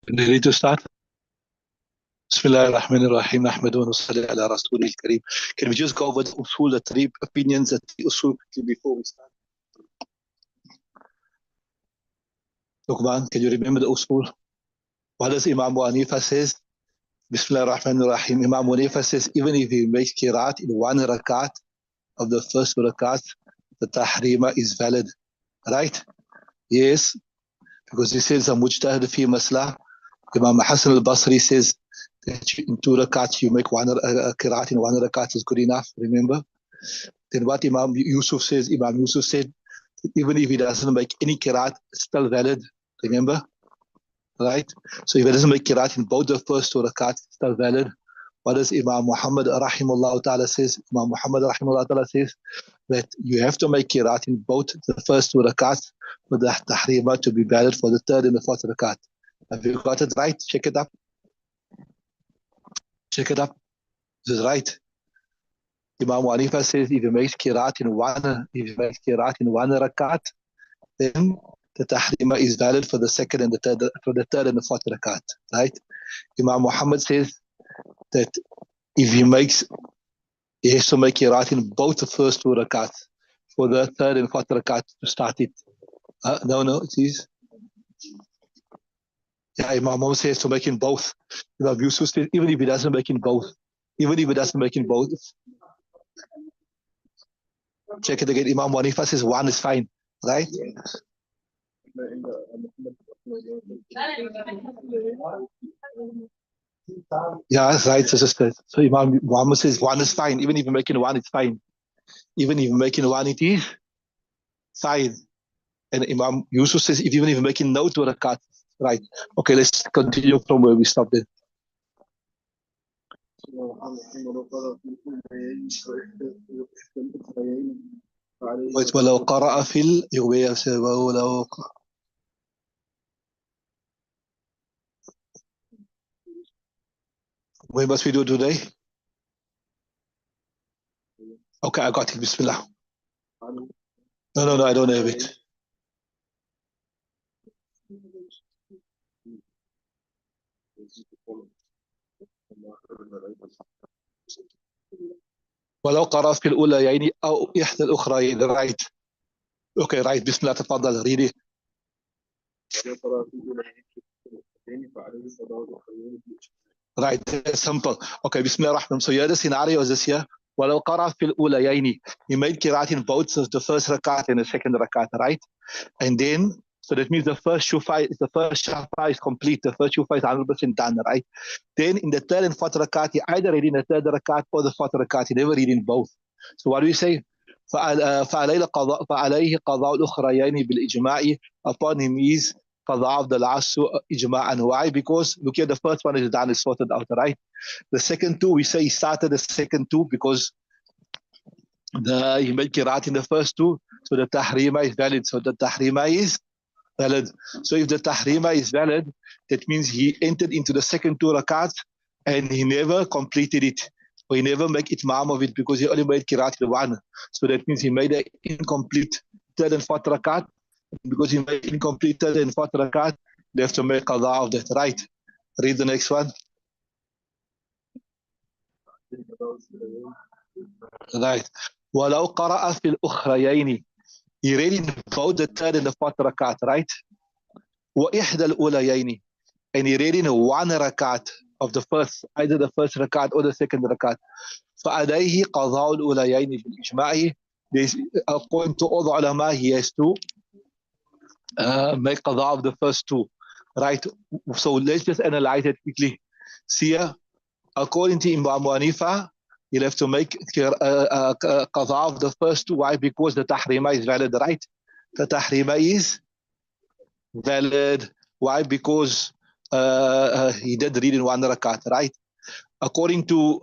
Ready to start? Bismillah ar-Rahman ar-Rahim. Nahmadu wa nusalli ala Rasulil Kareem. Can we just go over the usul, the three opinions, the three usul quickly before we start? Luqman, can you remember the usul? What does Imam Abu Hanifa says? Bismillah ar-Rahman ar-Rahim. Imam Abu Hanifa says, even if he makes qiraat in one rakat of the first rakat, the tahrima is valid. Right? Yes, because he says, mujtahid fi masla. Imam Hassan al-Basri says, in two rakats you make one qiraat in one rakat is good enough, remember? Then what Imam Yusuf says, Imam Yusuf said, even if he doesn't make any qiraat, it's still valid, remember? Right? So if he doesn't make qiraat in both the first two rakats, it's still valid. What does Imam Muhammad rahimahullah ta'ala says? Imam Muhammad rahimahullah ta'ala says that you have to make qiraat in both the first two rakats for the tahrima to be valid for the third and the fourth rakat. Have you got it right? Check it up. Check it up. This is right. Imam Hanifa says if you make qiraat in one rakat, then the tahrima is valid for the second and the third, for the third and the fourth rakat. Right? Imam Muhammad says that if he has to make qiraat in both the first two rakats for the third and fourth rakat to start it. No, it is. Yeah, Imam Muhammad says to make in both. Imam Yusuf says even if he doesn't make in both, check it again. Imam Hanifa says one is fine, right? Yeah, that's right, sister. So Imam Muhammad says one is fine. Even if you're making one, it's fine. Even if you're making one, it is fine. And Imam Yusuf says even if you're making no to rakat, right? Okay, let's continue from where we stopped then. ولو قرأ في ولو What must we do today? Okay, I got it. Bismillah. No, I don't have it. ولو قرأ في الأوليين أو إحدى الأخرين. Right. Okay, right. Bismillah. تفضل. Read it. Right, that's simple. Okay, Bismillah ar-Rahman. So here the scenario is this here. ولو قرأ في الأوليين. He made qiraat in both the first rakat and the second rakat, right? And then, so that means the first shafa is complete. The first shafa is 100% done, right? Then in the third and fourth rakat, he either read in the third rakat or the fourth rakat. He never read in both. So what do we say? فعليه قضاء الأخريين بالإجماع. Upon him is qada of the last two ijma'an. Why? Because look at the first one is done, is sorted out, right? The second two, we say he started the second two because he made qiraat in the first two, so the tahrima is valid. So the tahrima is valid. So if the tahrima is valid, that means he entered into the second two rakats and he never completed it, or he never made itmam of it because he only made qiraat in one. So that means he made an incomplete third and fourth rakat. Because he made incomplete third and fourth rakat, they have to make qada of that, right? Read the next one. Right. ولو قرأ في الأخريين. He read in both the third and the fourth rakat, right? وإحدى الأوليين. And he read in one rakat of the first, either the first rakat or the second rakat. فعليه قضاء الأوليين بالإجماع. According to all the ulama, he has to make qada of the first two, right? So let's just analyze it quickly. See here, according to Imam Hanifa, you'll have to make qada of the first two. Why? Because the tahrima is valid, right? The tahrima is valid. Why? Because he did read in one rakat, right? According to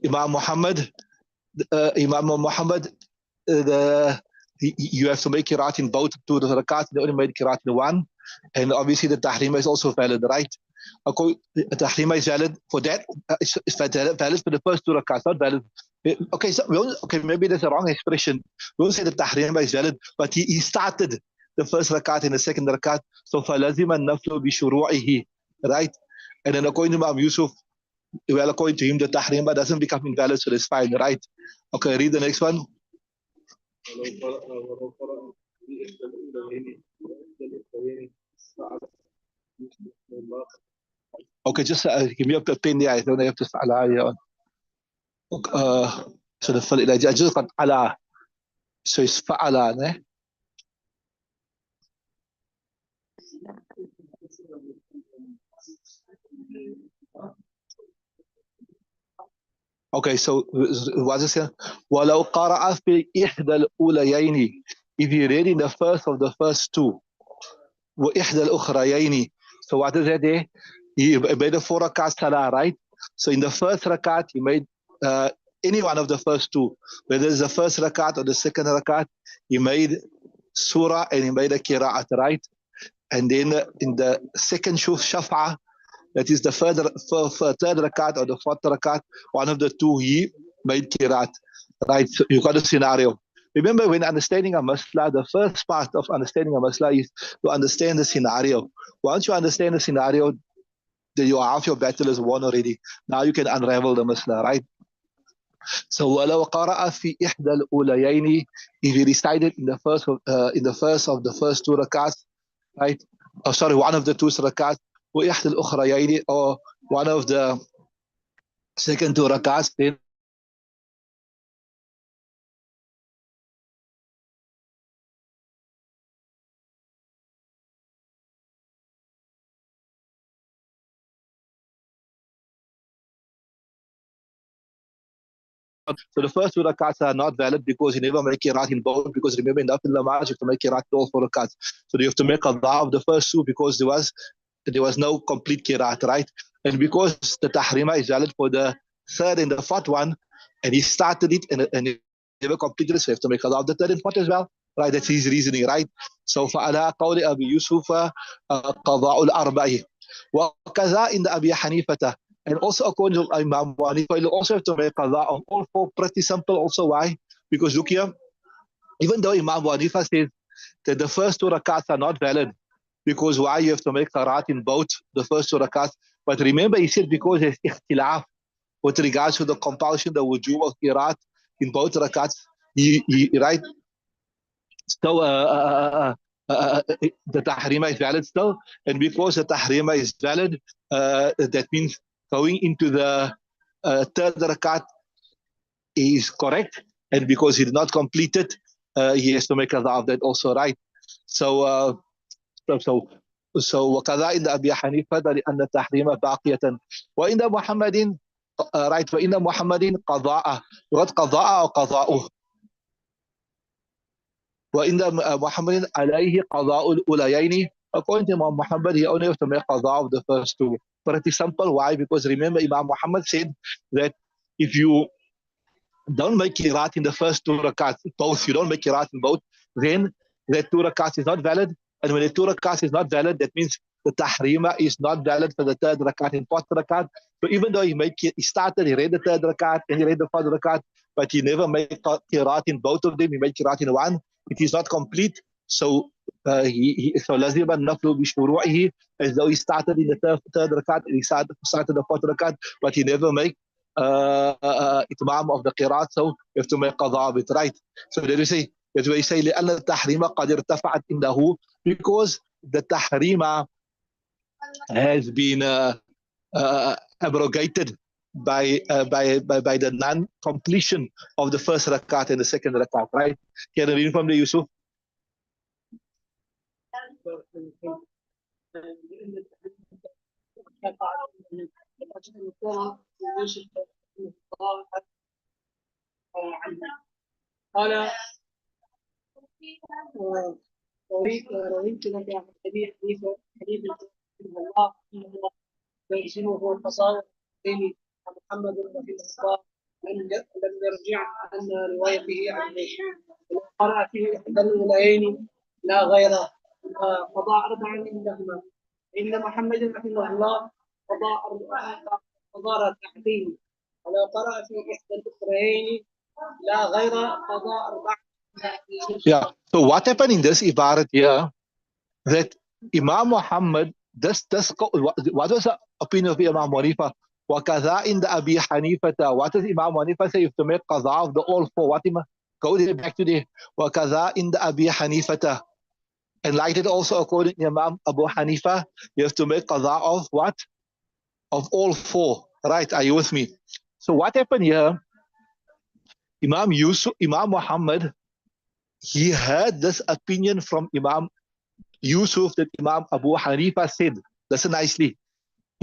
Imam Muhammad, you have to make qiraat in both two rakats. They only made qiraat in one, and obviously the tahrima is also valid, right? The tahrima is valid for that. It's valid for the first two rakats, not valid. Okay, so maybe that's a wrong expression. We won't say the tahrima is valid, but he started the first rakat and the second rakat, so فَلَزِمَ النَّفْلُ بِشُرُوعِهِ, right? And then according to Imam Yusuf, well, according to him, the tahrima doesn't become invalid, so it's fine, right? Okay, read the next one. Okay, just give me a pen there. I don't have to ala here. So the I just got ala. So it's fa'ala, eh? Okay, so what's it saying? وَلَوْ قَرَأَ فِي إِحْدَى الْأُولَيَيْنِ, if you read in the first of the first two, وَإِحْدَى الْأُخْرَيَيْنِ, so what is that there? He made a 4 rakat salah, right? So in the first rakat, he made any one of the first two, whether it's the first rakat or the second rakat, he made surah and he made a qira'at, right? And then in the second shaf'ah, that is the third rakat or the fourth rakat, one of the two he made qira'at, right? So you got a scenario. Remember, when understanding a masla, the first part of understanding a masla is to understand the scenario. Once you understand the scenario, then you half your battle is won already. Now you can unravel the masla, right? So وَلَوْ قَرَأَ فِي إِحْدَى الْأُولَيَيْنِ, if he recited in the first of the first two rakats, right? Oh, sorry, one of the two rakats, وَإِحْدَى الْأُخْرَيَيْنِ, or one of the second two rakats, then so the first two rakats are not valid because you never make qiraat in both, because remember in Nafil Namaz you have to make qiraat in all 4 rakats. So you have to make qadha of the first two because there was no complete qiraat, right? And because the tahrima is valid for the third and the fourth one, and he started it and he never completed it, so you have to make qadha of the third and fourth as well, right? That's his reasoning, right? So فَعَلَىٰ قَوْلِ أَبِي يُوسُفَ قَضَاءُ الْأَرْبَعِ, وَكَذَا in the Abi Hanifata. And also according to Imam Hanifa, you also have to make qadha of all 4. Pretty simple also. Why? Because look here, even though Imam Hanifa says that the first 2 rakats are not valid, because why you have to make qiraat in both the first 2 rakats. But remember, he said because there's ikhtilaf with regards to the compulsion, the wujub of qiraat in both rakats. Right? So the tahrima is valid still, and because the tahrima is valid, that means going into the third rakat is correct, and because he did not complete it, he has to make qada of that also, right? So وكذا عند أبي حنيفة لأن التحريم باقية وعند محمد right وعند محمد قضاء يقول قضاء أو قضاؤه وعند محمد عليه قضاء الأوليين. According to Imam Muhammad, he only has to make qada of the first two. Pretty simple. Why? Because remember, Imam Muhammad said that if you don't make qiraat in the first 2 rakats, both, you don't make qiraat in both, then that 2 rakats is not valid. And when the 2 rakats is not valid, that means the tahrima is not valid for the third rakat and fourth rakat. So even though he started, he read the third rakat and he read the fourth rakat, but he never made qiraat in both of them. He made qiraat in one. It is not complete. So so lazima naflu bishuru'ihi, as though he started in the third rakat and he started the fourth rakat, but he never made إتمام of the qiraat, so you have to make qadha of it, right? So there you say, that's why you say لأن التحريم قد ارتفعت عنده, because the tahrima has been abrogated by the non-completion of the first rakat and the second rakat, right? Can you read from the Yusuf? قال رويت لك عن ابي حنيفه رحمه الله انه يلزمه القصاص بين محمد رحمه الله لم يرجع عن روايته عنه قرأ في احدى الاوليين لا غير قضاء 4 عندهما ان محمد رحمه الله قضاء ركعتين ولو قرأ في احدى الاخرين لا غير قضاء 4 Yeah. So what happened in this ibarat here, that Imam Muhammad, what was the opinion of Imam Hanifa? وَكَذَا in the Abi Hanifata. What does Imam Hanifa say? You have to make qadha of the all four. What go there back to there. وَكَذَا in the Abi Hanifata. And like that also according to Imam Abu Hanifa, you have to make qadha of what? Of all four. Right, are you with me? So what happened here? Imam Muhammad, he heard this opinion from Imam Yusuf that Imam Abu Hanifa said. Listen nicely.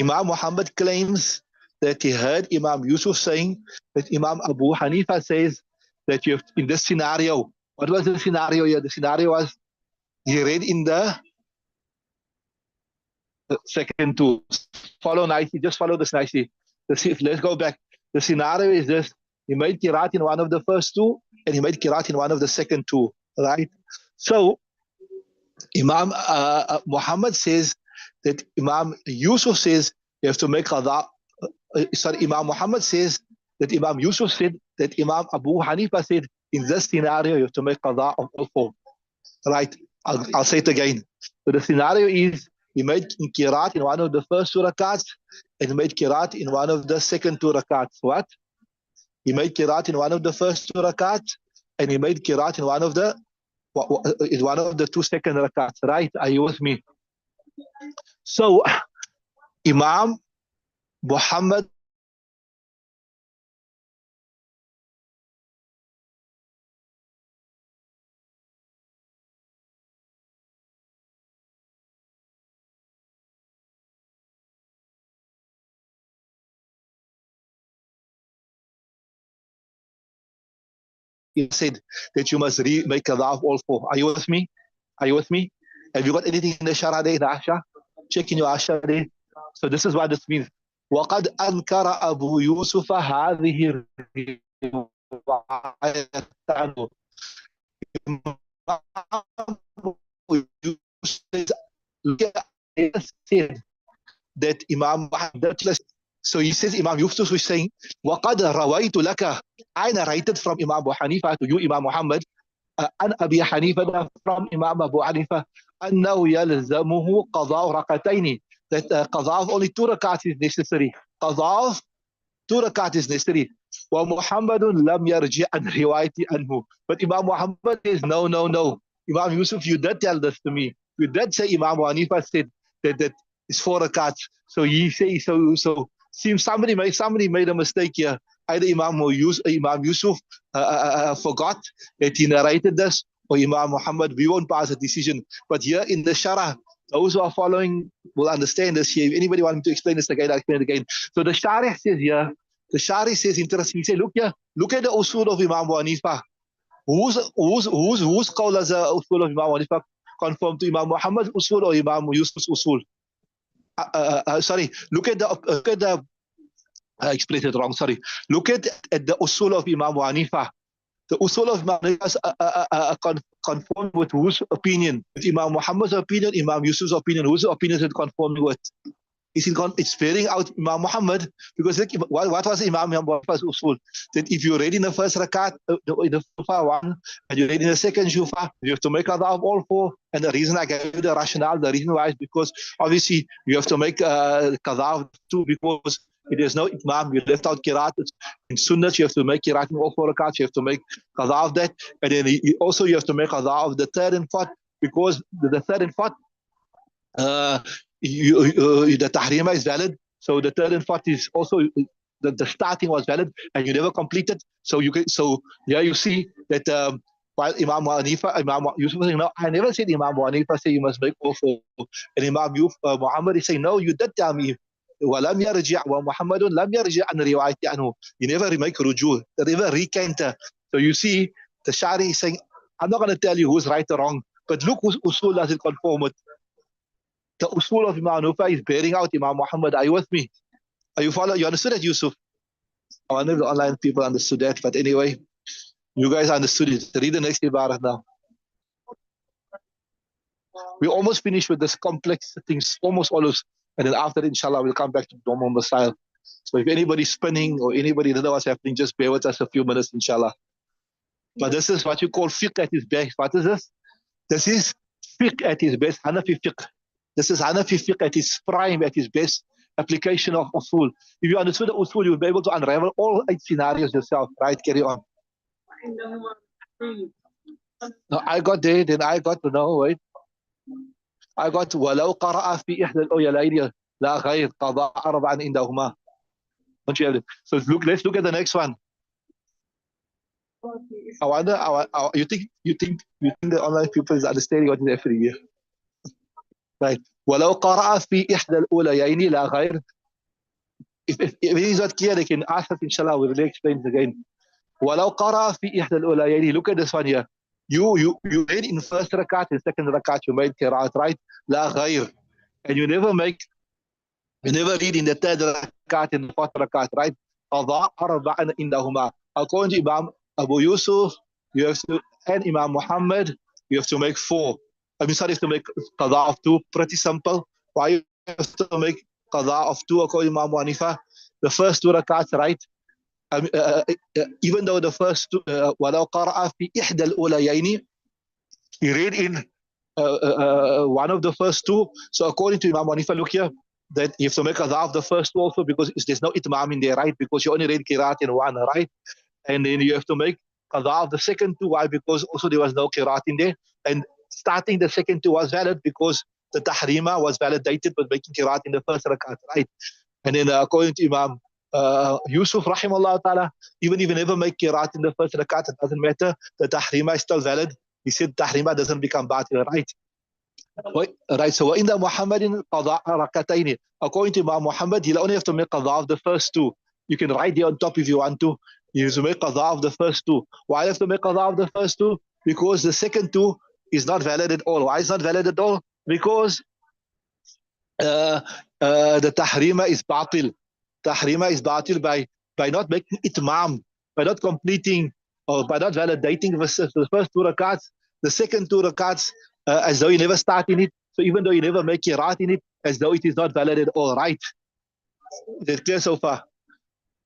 Imam Muhammad claims that he heard Imam Yusuf saying that Imam Abu Hanifa says that you have, in this scenario, what was the scenario here? The scenario was he read in the second two. Follow nicely, just follow this nicely. Let's go back. The scenario is this: he made kirat in one of the first two, and he made kirat in one of the second two, right? So Imam Muhammad says that Imam Yusuf says you have to make qadha. Imam Muhammad says that Imam Yusuf said that Imam Abu Hanifa said in this scenario you have to make qadha of all four. Right? I'll say it again. So the scenario is he made kirat in one of the first two rakats and he made kirat in one of the second two rakats. What? He made kirat in one of the first two rakats and he made kirat in one of the two second rakats. Right? Are you with me? So Imam Muhammad said that you must make qadha of all four. Are you with me? Are you with me? Have you got anything in the Shara there, the Asha? Check in your Asha there. So this is what this means. وقد أنكر أبو يوسف هذه الرواية عنه. Said that Imam so he says Imam Yusuf was saying وقد رويت لك, I narrated from Imam Abu Hanifa to you Imam Muhammad عن أبي حنيفة from Imam Abu Hanifa أنه يلزمه قضاء ركعتين, that qadha of only two rakats is necessary. Qadha of two rakats is necessary. ومحمد لم يرجع عن روايتي عنه. But Imam Muhammad says no. Imam Yusuf, you did tell this to me. You did say Imam Hanifa said that is four rakats. So he say seems somebody made a mistake here. Either Imam Yusuf forgot that he narrated this, or Imam Muhammad, we won't pass a decision. But here in the Shara, those who are following will understand this here. If anybody wants me to explain this again, I'll explain it again. So the Shari says here, interesting. He says, look here, look at the usul of Imam Abu Hanifa. Whose call as a usul of Imam Hanifa conform to Imam Muhammad's usul or Imam Yusuf's usul? Sorry, look at the I explained it wrong. Sorry. Look at the usul of Imam Hanifa. The usul of Imam Hanifa conform with whose opinion? With Imam Muhammad's opinion, Imam Yusuf's opinion. Whose opinion is it conforming with? It's bearing out Imam Muhammad, because what was Imam Muhammad's usul? That if you read in the first rakat, in the shufa one, and you read in the second shufa, you have to make qadha of all four. And the reason I gave you the rationale, the reason why is because obviously you have to make qadha of two, because it is no imam, you left out kirat. In sunnah, you have to make kirat in all four rakats, you have to make qadha of that. And then also you have to make qadha of the third and fourth, because the third and fourth, the tahrima is valid. So the third and fourth is also the starting was valid, and you never completed. So you see that while Imam Yusuf was saying, no, I never said Imam Hanifa say you must make all four. And Imam Muhammad is saying, no, you did tell me. ولم يرجع ومحمد لم يرجع عن روايتي عنه. You never make ruju, you never recanter. So you see, the Shari is saying, I'm not going to tell you who's right or wrong, but look whose usul does it conform with. The usul of Imam Hanifa is bearing out Imam Muhammad. Are you with me? Are you following? You understood that, Yusuf? I wonder if the online people understood that. But anyway, you guys understood it. Read the next ibarah now. We almost finished with this complex things, almost all of, and then after that, inshallah, we'll come back to normal style. So if anybody's spinning or anybody doesn't know what's happening, just bear with us a few minutes, inshallah. But this is what you call fiqh at its best. What is this? This is fiqh at its best, Hanafi fiqh. This is Hanafi fiqh at its prime, at its best application of usul. If you understood the usul, you'll be able to unravel all 8 scenarios yourself. Right, carry on. No, I got there, then I got to know, wait. I got ولو قرأ في إحدى الأوليين لا غير قضاء أربعا عندهما. Don't you have it? So let's look at the next one. I wonder, you think the online people is understanding what is happening here? Right. ولو قرأ في إحدى الأوليين لا غير. If it is not clear, they can ask us, inshallah, we will explain it again. ولو قرأ في إحدى الأوليين. Look at this one here. You made in first rakat, in second rakat, you made qiraat, right? لا غير. And you never read in the third rakat, in the fourth rakat, right? قضاء أربعا عندهما. According to Imam Abu Yusuf, you have to, and Imam Muhammad, you have to make 4. I'm sorry, you have to make qada of 2. Pretty simple. Why you have to make qada of 2 according to Imam Hanifa? The first 2 rakats, right? Even though the first 2, ولو قرأ في إحدى الأوليين, he read in one of the first 2. So according to Imam Hanifa, look here, that you have to make qada of the first 2 also, because there's no itmam in there, right? Because you only read qiraat in one, right? And then you have to make qada of the second 2. Why? Because also there was no qiraat in there. And starting the second 2 was valid because the tahrima was validated with making qiraat in the first rakat, right? And then according to Imam Yusuf, rahimahullah ta'ala, even if you never make qiraat in the first rakat, it doesn't matter. The tahrima is still valid. He said tahrima doesn't become batil, right? Right. So in the Muhammadin qada rakataini. According to Imam Muhammad, he'll only have to make qada of the first 2. You can write there on top if you want to. You have to make qada of the first 2. Why have to make qada of the first 2? Because the second 2 is not valid at all. Why is not valid at all? Because the tahrima is batil. Tahrima is batil by not making itmam, by not completing or by not validating the first 2 rakats, the second 2 rakats, as though you never start in it. So even though you never make qiraat in it, as though it is not valid at all, right? Is it clear so far?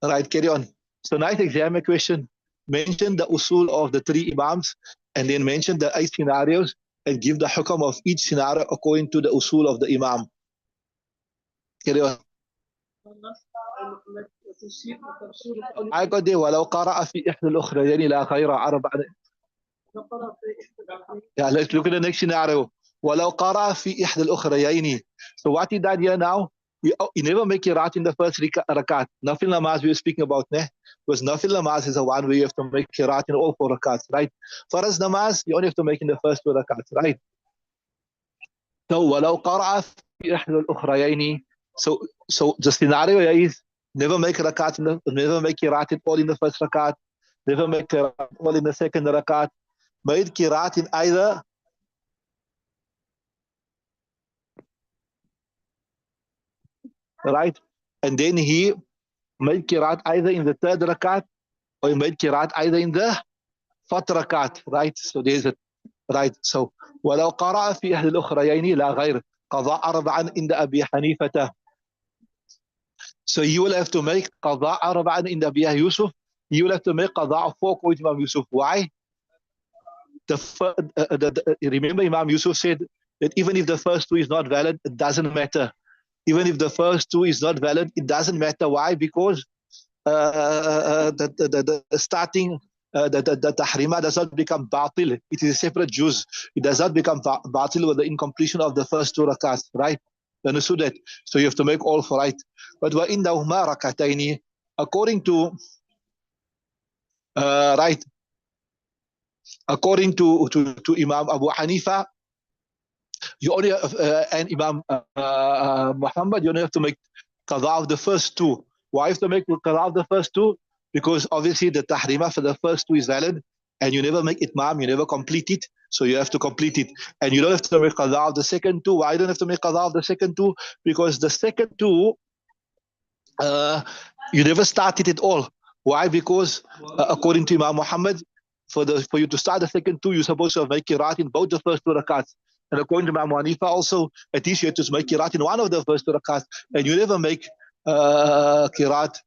Right, carry on. So nice exam question. Mention the usul of the 3 imams and then mention the 8 scenarios and give the hukam of each scenario according to the usul of the imam. Carry on. I got there. ولو قرأ في إحدى الأخريين لا خير أربع. Yeah, let's look at the next scenario. ولو قرأ في إحدى الأخريين. So what he did here now, you never make qiraat in the first rakat. Nafil namaz we were speaking about, ne? Because nafil namaz is the one where you have to make qiraat in all 4 rakats, right? Faraz namaz, you only have to make in the first 2 rakats, right? So ولو قرأ في إحدى الأخريين. So the scenario is never make rakat, never make qiraat all in the first rakat, never make qiraat all in the second rakat. Made qiraat in either right, and then he made qiraat either in the third rakat or he made qiraat either in the fourth rakat, right? So there's it, right? So ولو قرأ في إحدى الأخريين لا غير قضاء أربعا عند أبي حنيفة. So you will have to make قضاء أربعا عند أبي Yusuf. You will have to make qada of 4 according to Imam Yusuf. Why? Remember Imam Yusuf said that even if the first 2 is not valid, it doesn't matter. Even if the first 2 is not valid, it doesn't matter. Why? Because the starting, the tahrima does not become batil. It is a separate juz. It does not become batil with the incompletion of the first 2 rakats, right? You understood that? So you have to make all 4, right? But وَإِنَّهُمَا رَكَتَيْنِ, according to right, according to Imam Abu Hanifa, you only and Imam Muhammad, you only have to make qada of the first 2. Why have to make qada of the first 2? Because obviously the tahrima for the first 2 is valid, and you never make itmam, you never complete it, so you have to complete it. And you don't have to make qada of the second 2. Why don't you have to make qada of the second 2? Because the second 2, you never started it all. Why? Because according to Imam Muhammad, for you to start the second 2, you're supposed to make qiraat in both the first 2 rakats. And according to Imam Hanifa also, at least you have to make qiraat in one of the first 2 rakats, and you never make qiraat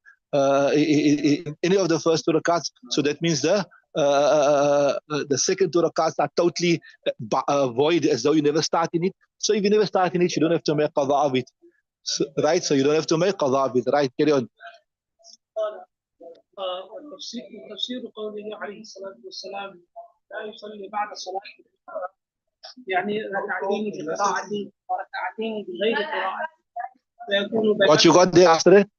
in any of the first 2 rakats. So that means the the second two rakats are totally void, as though you never start in it. So if you never start in it, you don't have to make qada of it. So, right? So you don't have to make qada of it. Right? Carry on. تفسير قوله عليه الصلاة والسلام لا يصلي بعد صلاة يعني ركعتين بقراءة وركعتين بغير قراءة فيكون What you got there after it?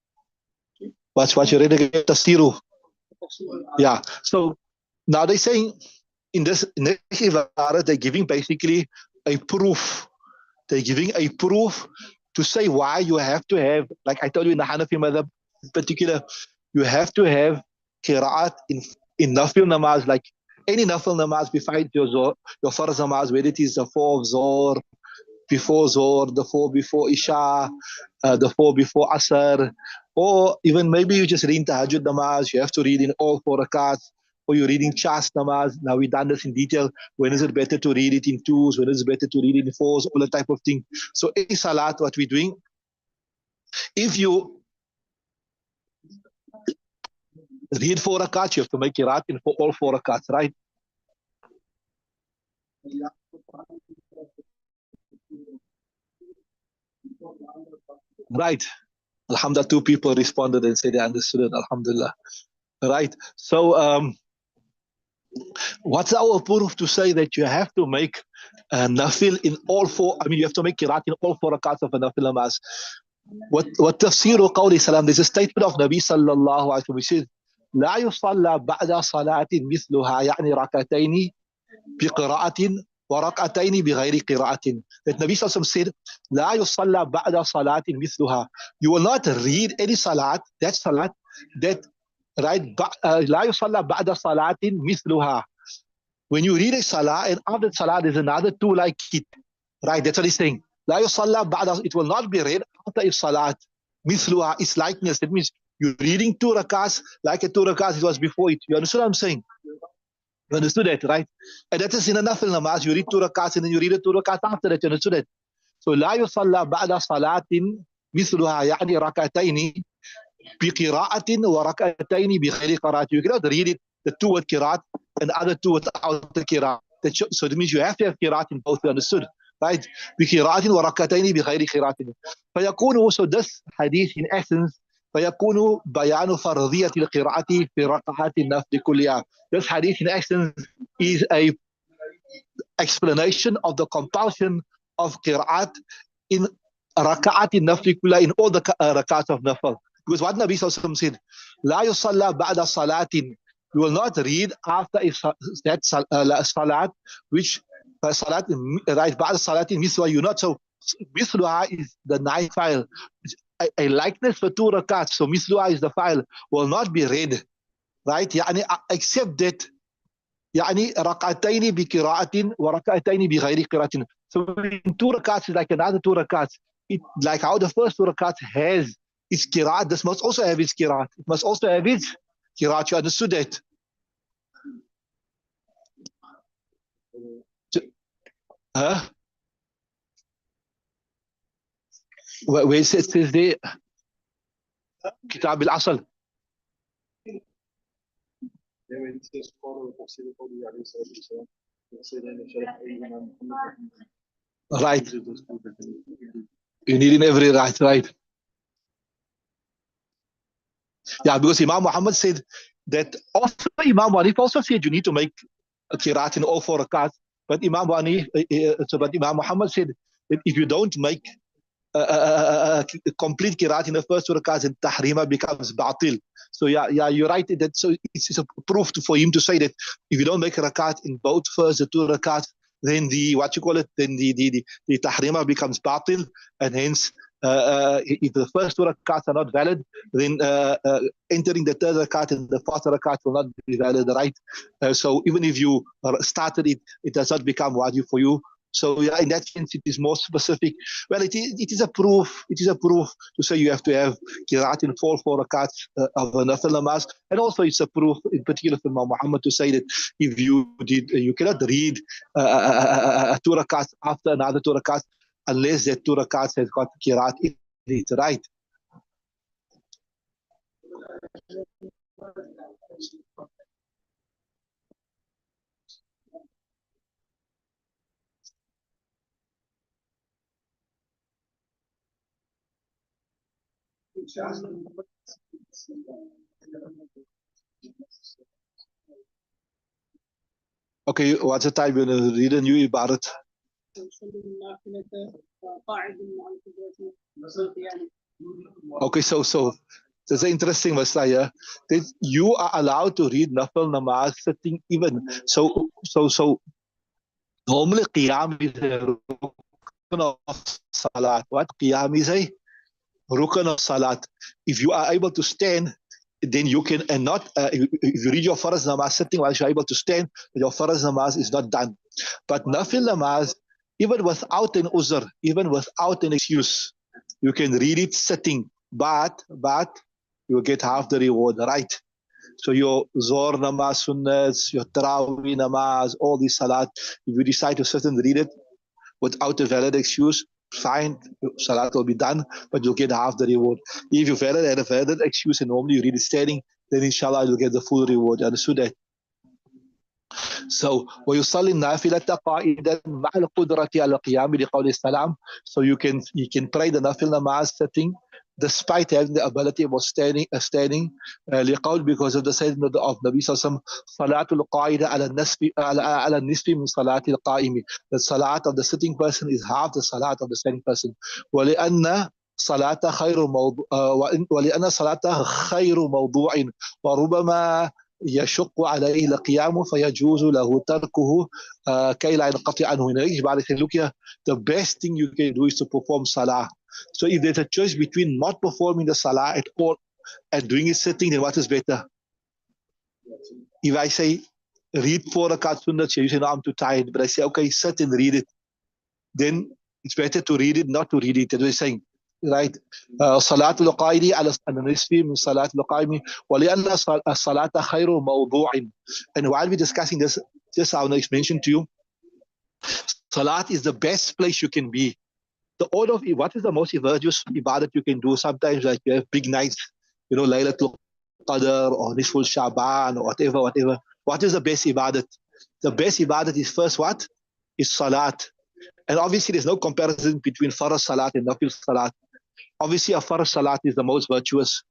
What you read again? Tafsiru. Yeah. So now they're saying in this ibara, they're giving basically a proof. They're giving a proof to say why you have to have, like I told you in the Hanafi madhab in particular, you have to have qira'at in nafil namaz, like any nafil namaz besides your farz namaz, whether it is the 4 of Zohr, before Zohr, the 4 before Isha, the 4 before Asr, or even maybe you just read Tahajjud namaz, you have to read in all 4 rakats, or you're reading Chas namaz. Now we've done this in detail. When is it better to read it in 2s? When is it better to read it in 4s? All that type of thing. So any salat, what we're doing, if you read 4 rakats, you have to make qiraat in for all 4 rakats, right? Right. Alhamdulillah, 2 people responded and said they understood it. Alhamdulillah. Right. So, what's our proof to say that you have to make nafil in all 4? I mean, you have to make qiraat in all 4 rakats of a nafil namaz. What tafsiru qawli salam? There's a statement of Nabi sallallahu alaihi wasallam which says, لا يصلى بعد صلاة مثلها يعني ركعتين بقراءة وركعتين بغير قراءة. That Nabi sallallahu alaihi wasallam said, لا يصلى بعد صلاة مثلها. You will not read any salat, that right, لا يصلى بعد صلاة مثلها. When you read a salah and after salah there's another 2 like it, right? That's what he's saying. لا يصلى بعد, it will not be read after a salat. مثلها is likeness. That means you're reading 2 rakats like a 2 rakats it was before it. You understand what I'm saying? You understood that, right? And that is in a nafil namaz. You read 2 rakats and then you read 2 rakats after that. You understood that? So لا يصلى بعد صلاة مثلها يعني ركعتين بقراءة وركعتين بغير قراءة. You cannot read it, the 2 with qiraat and the other 2 without the qiraat. So that means you have to have qiraat in both. You understood? Right? بقراءة وركعتين بغير قراءة. فيكون, so this hadith in essence, فيكون بيان فرضية القراءة في ركعات النفل كلها. This hadith in essence is a explanation of the compulsion of qiraat in raka'at nafli kulla, in all the rakats of nafl. Because what Nabi sallallahu alaihi wasallam said, la yusalla ba'da salatin, you will not read after that salat, which salat, right, ba'da salatin miswa, you not. So misluha is the 9th file, a likeness for 2 rakats. So misluha is the file, will not be read, right? يعني except that يعني ركعتين بقراءة وركعتين بغير قراءة. So in 2 rakats is like another 2 rakats. It, like how the first 2 rakats has its qiraat, this must also have its qiraat. It must also have its qiraat. You understood that? Huh? Where it says there, Kitab al-Asl. Right. You need in every right. Yeah, because Imam Muhammad said that also Imam Hanif also said you need to make a qiraat in all 4 rakats. But Imam Muhammad said that if you don't make a complete qiraat in the first 2 rakats, and tahrima becomes batil. So yeah, you're right. That so it's a proof for him to say that if you don't make a rakat in both first the 2 rakats, then the tahrima becomes batil, and hence if the first 2 rakats are not valid, then entering the 3rd rakat and the 4th rakat will not be valid, right? So even if you started it, it does not become wajib for you. So yeah, in that sense, it is more specific. Well, it is a proof. It is a proof to say you have to have qiraat in 4 rakats of a nafil namaz, and also it's a proof, in particular for Imam Muhammad, to say that if you cannot read 2 rakats after another 2 rakats unless that 2 rakats has got qiraat in it, right? Okay, what's the time? You're going to read a new ibarat. Okay, so there's an interesting masala that you are allowed to read nafil namaz sitting even. So normally qiyam is a rukn of salat. What? Qiyam is a rukn of salat. If you are able to stand, then you can, and not, if you read your farz namaz sitting while you're able to stand, your farz namaz is not done. But nafil namaz, even without an uzr, even without an excuse, you can read it sitting, but you get half the reward, right? So your Zohr namaz sunnahs, your Tarawih namaz, all these salat, if you decide to sit and read it without a valid excuse, fine, salat will be done, but you'll get half the reward. If you had a valid excuse and normally you read it standing, then inshallah you'll get the full reward. Understood that? So ويصلي النافلة قائدا مع القدرة على القيام لقول السلام. So you can pray the nafil namaz sitting despite having the ability of standing لقول, because of the statement of Nabi Sallallahu Alaihi Wasallam, صلاة القائد على النصف من صلاة القائم. The salat of the sitting person is half the salat of the standing person. ولأن صلاة خير موضوع ولأن صلاة خير موضوع وربما يشق عليه القيام فيجوز له تركه كي لا ينقطع عنه. Look here, the best thing you can do is to perform salah. So if there's a choice between not performing the salah at all and doing it sitting, then what is better? If I say read 4 rakat sunnah, you say no, I'm too tired, but I say okay, sit and read it, then it's better to read it, not to read it. That's what I'm saying, right? صلاة القائد على النصف من صلاة القائم ولأن الصلاة خير موضوع. And while we're discussing this, just I want to mention to you, salat is the best place you can be. The order of what is the most virtuous ibadat you can do? Sometimes like you have big nights, Laylatul Qadr or Nisful Shaban or whatever. What is the best ibadat? The best ibadat is first what? Is salat. And obviously there's no comparison between farz salat and nafil salat. Obviously a farz salat is the most virtuous.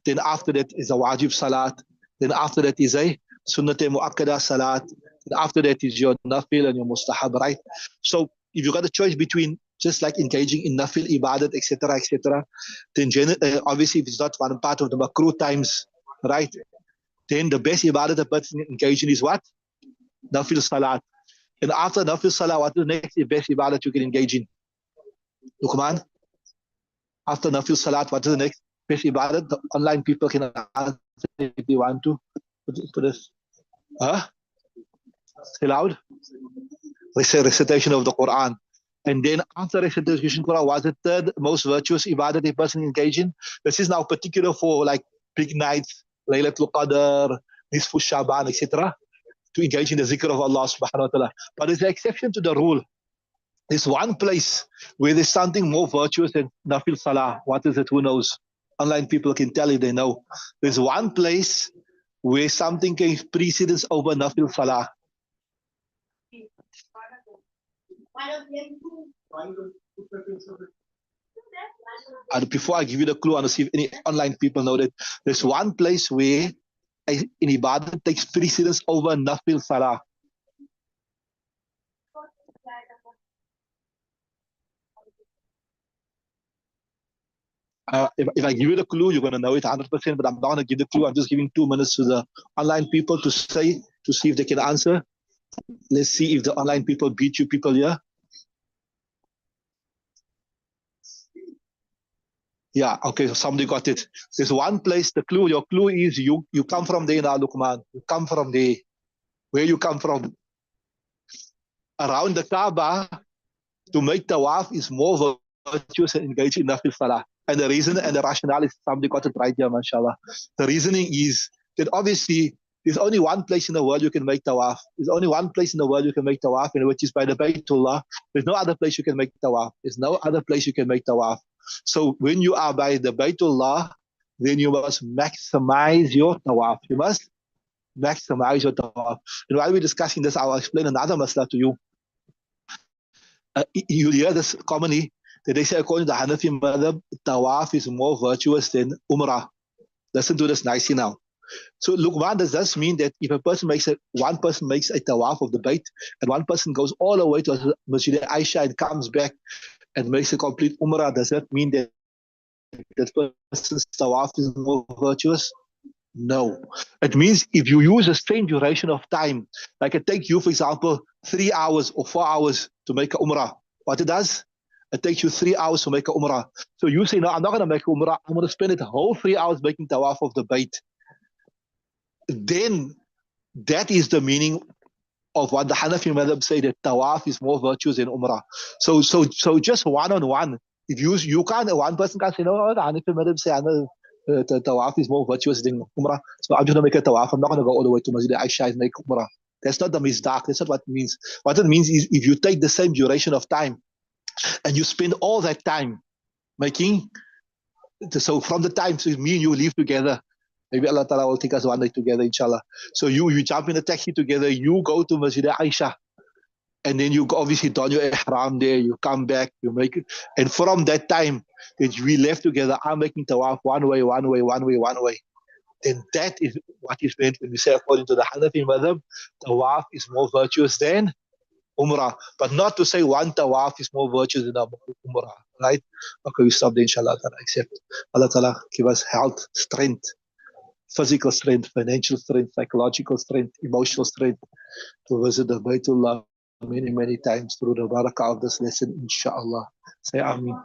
Then after that is a wajib salat. Then after that is a sunnat muakkada salat. Then after that is your nafil and your mustahab, right? So if you got a choice between just like engaging in nafil ibadat, etc., then obviously if it's not one part of the makruh times, right? Then the best ibadat a person engaged in is what? Nafil salat. And after nafil salah, what is the next best ibadat you can engage in? Luqman? After nafil salat, what is the next best ibadat? The online people can answer if they want to. Put this. Say loud. Recitation of the Quran. And then after recitation of the Quran, what's the third most virtuous ibadat a person engage in? This is now particular for like big nights, Laylatul Qadr, Nisfu Shaban, etc., to engage in the zikr of Allah subhanahu wa ta'ala. But there's an exception to the rule. There's one place where there's something more virtuous than nafil salah. What is it? Who knows? Online people can tell if they know. There's one place where something can precedence over nafil salah. And before I give you the clue, I want to see if any online people know that there's one place where an ibadah takes precedence over nafil salah. If I give you the clue, you're going to know it 100%, but I'm not going to give the clue. I'm just giving 2 minutes to the online people to see if they can answer. Let's see if the online people beat you people here. Yeah, okay, so somebody got it. There's one place, your clue is you come from there now, Luqman. You come from there. Where you come from? Around the Kaaba, to make tawaf is more virtuous and engage in nafil salah. And the reason and the rationale is somebody got it right here, mashallah. The reasoning is that obviously there's only one place in the world you can make tawaf. There's only one place in the world you can make tawaf, which is by the Baytullah. There's no other place you can make tawaf. There's no other place you can make tawaf. So when you are by the Baytullah, then you must maximize your tawaf. You must maximize your tawaf. And while we're discussing this, I'll explain another masla to you. You hear this commonly, that they say according to the Hanafi madhab, tawaf is more virtuous than umrah. Listen to this nicely now. So look, does this mean that if one person makes a tawaf of the Bayt, and one person goes all the way to Masjid Aisha and comes back and makes a complete umrah, does that mean that that person's tawaf is more virtuous? No. It means if you use the same duration of time, like it takes you, for example, 3 hours or 4 hours to make a umrah. What it does? It takes you 3 hours to make a umrah. So you say, no, I'm not going to make a umrah. I'm going to spend the whole 3 hours making tawaf of the Bayt. Then that is the meaning of what the Hanafi madhab say, that tawaf is more virtuous than umrah. So just one on one. If you can't, one person can't say, no, the Hanafi madhab say, the tawaf is more virtuous than umrah. So I'm just going to make a tawaf. I'm not going to go all the way to Masjid Aisha and make umrah. That's not the misdaq. That's not what it means. What it means is if you take the same duration of time and you spend all that time making, so from the time, so me and you live together, maybe Allah Ta'ala will take us one day together, inshallah. So you jump in a taxi together, you go to Masjid Aisha, and then you obviously don your ihram there, you come back, you make it. And from that time that we left together, I'm making tawaf one way. Then that is what is meant when we say, according to the Hanafi madhab, tawaf is more virtuous than umrah. But not to say one tawaf is more virtuous than umrah, right? Okay, we stop there, inshallah ta'ala. Accept. Allah Ta'ala give us health, strength, physical strength, financial strength, psychological strength, emotional strength to visit the Baytullah many times through the barakah of this lesson, inshallah. Say Ameen.